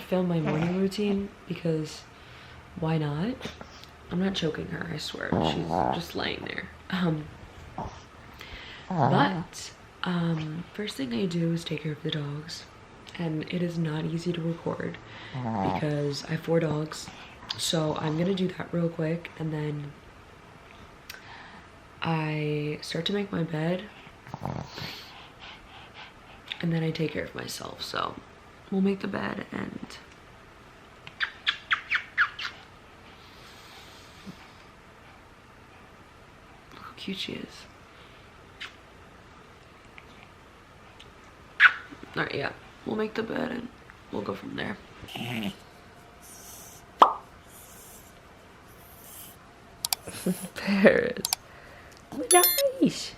film my morning routine because why not? I'm not choking her, I swear. She's just laying there. First thing I do is take care of the dogs, and it is not easy to record because I have 4 dogs. So I'm gonna do that real quick, and then I start to make my bed, and then I take care of myself. So we'll make the bed, and look how cute she is. All right, yeah, we'll make the bed and we'll go from there. Paris. Nice.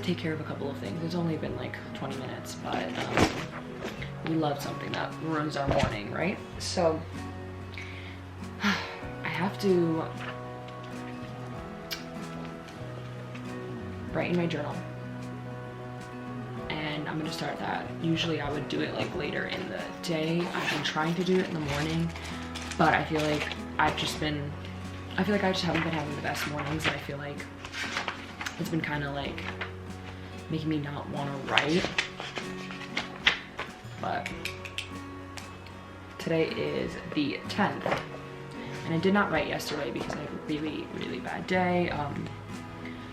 Take care of a couple of things. It's only been like 20 minutes, but we love something that ruins our morning, right? So I have to write in my journal, and I'm gonna start that. Usually I would do it like later in the day. I've been trying to do it in the morning, but I feel like I just haven't been having the best mornings, and I feel like it's been kind of like making me not want to write. But today is the 10th, and I did not write yesterday because I had a really, really bad day.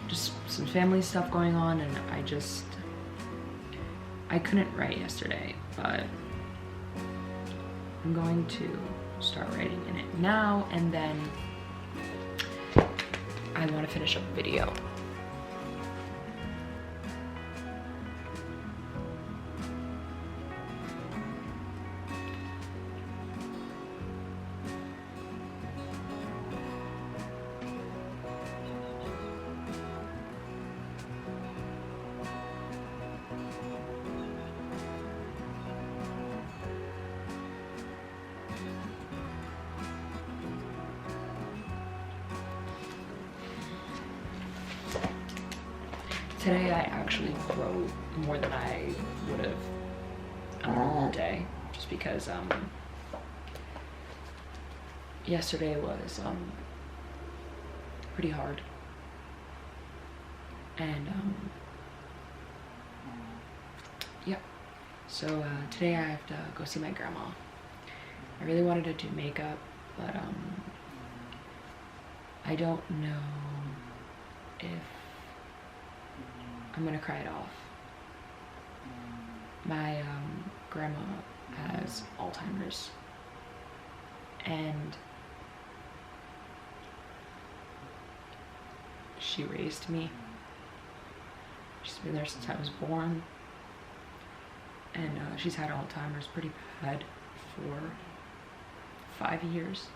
Just some family stuff going on, and I couldn't write yesterday, but I'm going to start writing in it now, and then I want to finish up a video. today I actually wrote more than I would have on a normal day, just because yesterday was pretty hard. And yeah, so today I have to go see my grandma. I really wanted to do makeup, but I don't know if I'm gonna cry it off. My grandma has Alzheimer's, and she raised me. She's been there since I was born, and she's had Alzheimer's pretty bad for 5 years.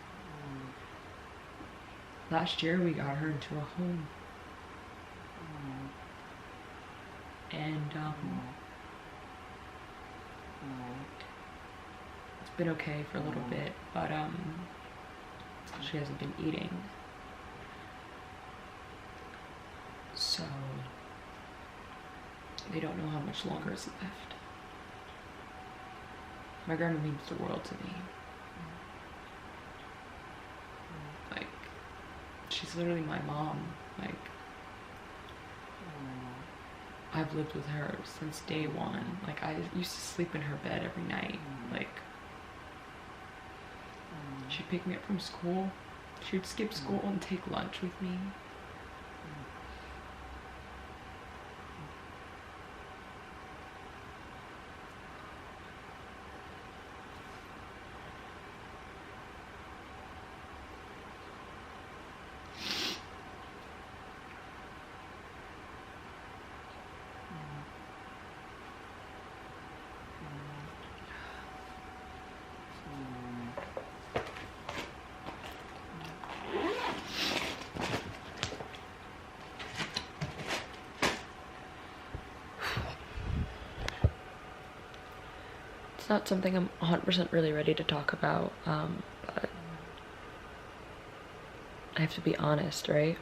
Last year we got her into a home, and it's been okay for a little bit, but she hasn't been eating, so they don't know how much longer is left. My grandma means the world to me. Like, she's literally my mom. Like, I've lived with her since day one. Like, I used to sleep in her bed every night. Like, she'd pick me up from school. She would skip school and take lunch with me. It's not something I'm 100% really ready to talk about, but I have to be honest, right?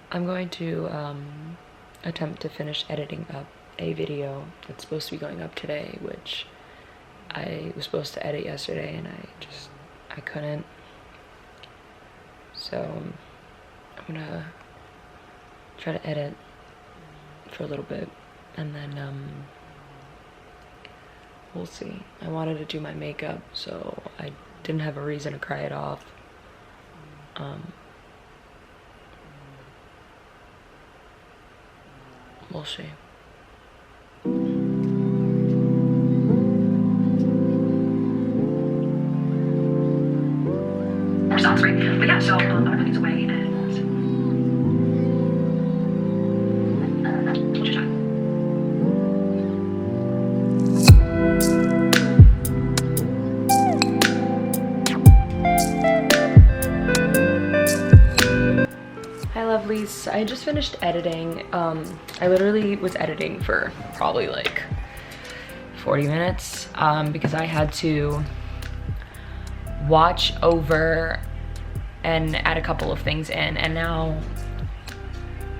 I'm going to attempt to finish editing up a video that's supposed to be going up today, which I was supposed to edit yesterday and I couldn't. So I'm gonna try to edit for a little bit, and then we'll see. I wanted to do my makeup, so I didn't have a reason to cry it off. We'll see. More socks, right? But yeah, so I'm gonna put these away and we'll chat. Hi lovelies, I just finished editing. I literally was editing for probably like 40 minutes because I had to watch over and add a couple of things in, and now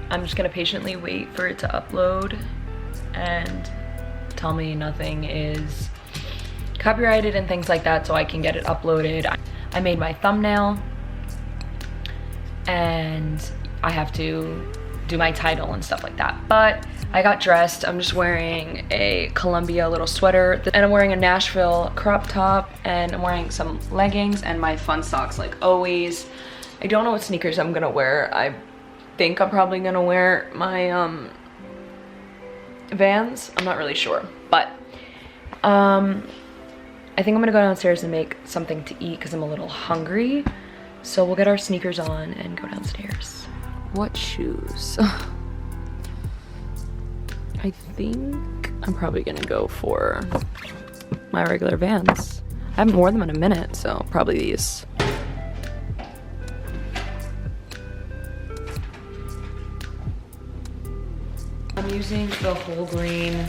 I'm just gonna patiently wait for it to upload and tell me nothing is copyrighted and things like that, so I can get it uploaded. I made my thumbnail and I have to do my title and stuff like that, but I got dressed. I'm just wearing a Columbia little sweater, and I'm wearing a Nashville crop top, and I'm wearing some leggings and my fun socks like always. I don't know what sneakers I'm gonna wear. I think I'm probably gonna wear my Vans. I'm not really sure, but I think I'm gonna go downstairs and make something to eat because I'm a little hungry. So we'll get our sneakers on and go downstairs. What shoes? I think I'm probably gonna go for my regular Vans. I haven't worn them in a minute, so probably these. I'm using the whole grain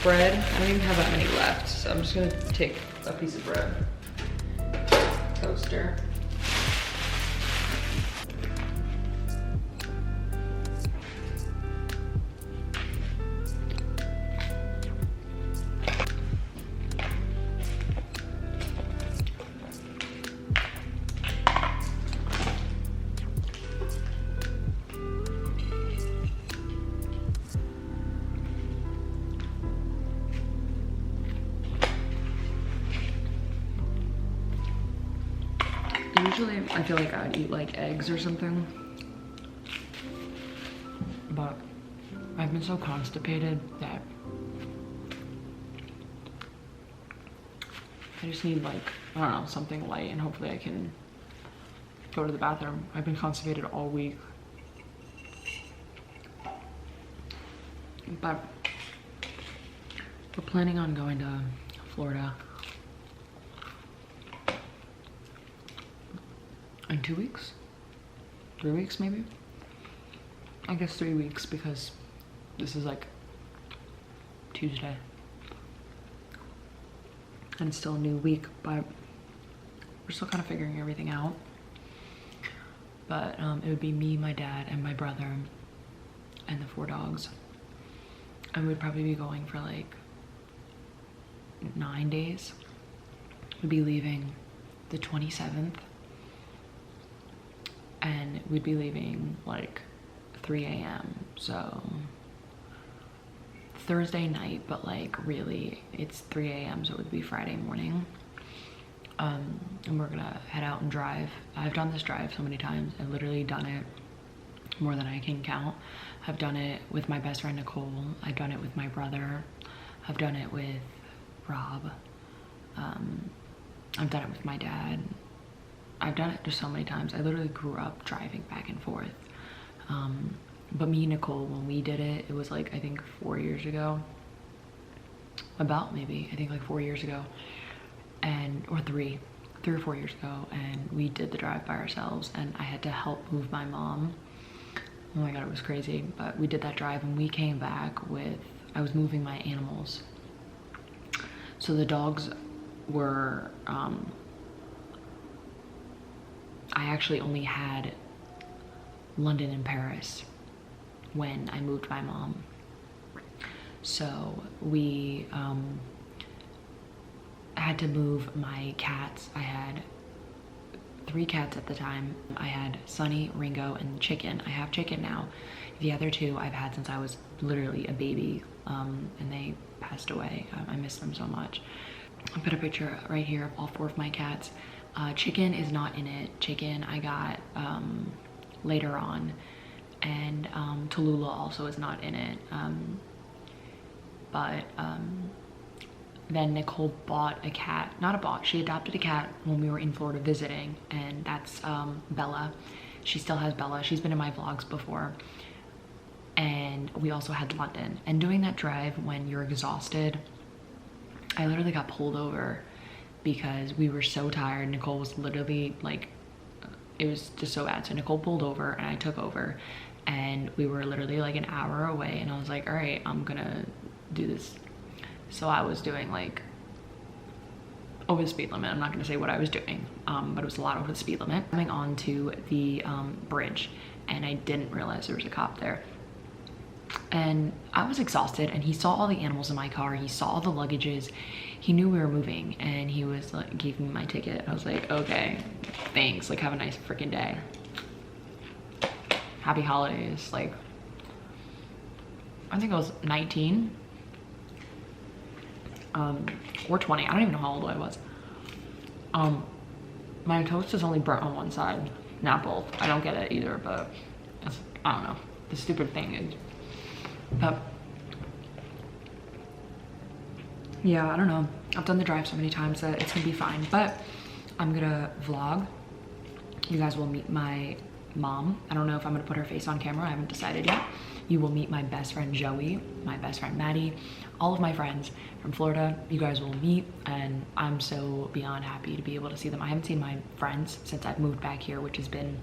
bread. I don't even have that many left, so I'm just gonna take a piece of bread. Toaster. I feel like I'd eat like eggs or something. But I've been so constipated that I just need like, I don't know, something light, and hopefully I can go to the bathroom. I've been constipated all week. But we're planning on going to Florida in 2 weeks, 3 weeks maybe. I guess 3 weeks because this is like Tuesday. And it's still a new week, but we're still kind of figuring everything out. But it would be me, my dad, and my brother, and the 4 dogs. And we'd probably be going for like 9 days. We'd be leaving the 27th. And we'd be leaving like 3 a.m. So Thursday night, but like really it's 3 a.m. so it would be Friday morning. And we're gonna head out and drive. I've done this drive so many times. I've literally done it more than I can count. I've done it with my best friend Nicole. I've done it with my brother. I've done it with Rob. I've done it with my dad. I've done it just so many times. I literally grew up driving back and forth. But me and Nicole, when we did it, it was like, I think 4 years ago. About maybe, I think like 4 years ago. Or 3 or 4 years ago. And we did the drive by ourselves, and I had to help move my mom. Oh my God, it was crazy. But we did that drive and we came back with, I was moving my animals. So the dogs were, I actually only had London and Paris when I moved my mom. So we had to move my cats. I had 3 cats at the time. I had Sunny, Ringo, and Chicken. I have Chicken now. The other 2 I've had since I was literally a baby, and they passed away. I miss them so much. I'll put a picture right here of all 4 of my cats. Chicken is not in it. Chicken I got later on, and Tallulah also is not in it. Then Nicole bought a cat, she adopted a cat when we were in Florida visiting, and that's Bella. She still has Bella. She's been in my vlogs before. And we also had London. And doing that drive when you're exhausted, I literally got pulled over because we were so tired. Nicole was literally like, it was just so bad. So Nicole pulled over and I took over, and we were literally like an hour away, and I was like, all right, I'm gonna do this. So I was doing like over the speed limit. I'm not gonna say what I was doing, but it was a lot over the speed limit. Coming onto the bridge, and I didn't realize there was a cop there. And I was exhausted, and he saw all the animals in my car. He saw all the luggages. He knew we were moving, and he was like, gave me my ticket. I was like, okay, thanks. Like, have a nice freaking day. Happy holidays. Like, I think I was 19. Or 20. I don't even know how old I was. My toast is only burnt on one side, not both. I don't get it either, but I don't know. The stupid thing is, but yeah, I don't know. I've done the drive so many times that it's gonna be fine, but I'm gonna vlog. You guys will meet my mom. I don't know if I'm gonna put her face on camera. I haven't decided yet. You will meet my best friend Joey, my best friend Maddie, all of my friends from Florida. You guys will meet, and I'm so beyond happy to be able to see them. I haven't seen my friends since I've moved back here, which has been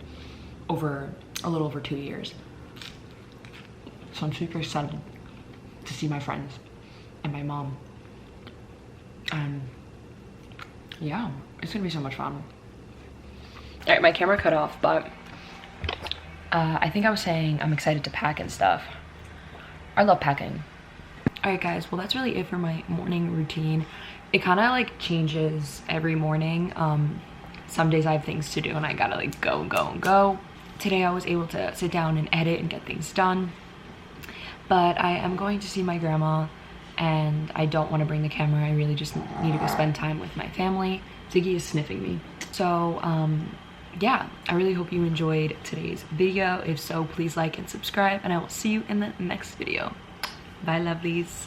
a little over 2 years. So I'm super excited to see my friends and my mom. And yeah, it's gonna be so much fun. All right, my camera cut off, but I think I was saying I'm excited to pack and stuff. I love packing. All right, guys, well, that's really it for my morning routine. It kind of like changes every morning. Some days I have things to do and I gotta like go. Today I was able to sit down and edit and get things done. But I am going to see my grandma, and I don't want to bring the camera. I really just need to go spend time with my family. Ziggy is sniffing me. So yeah, I really hope you enjoyed today's video. If so, please like and subscribe, and I will see you in the next video. Bye, lovelies.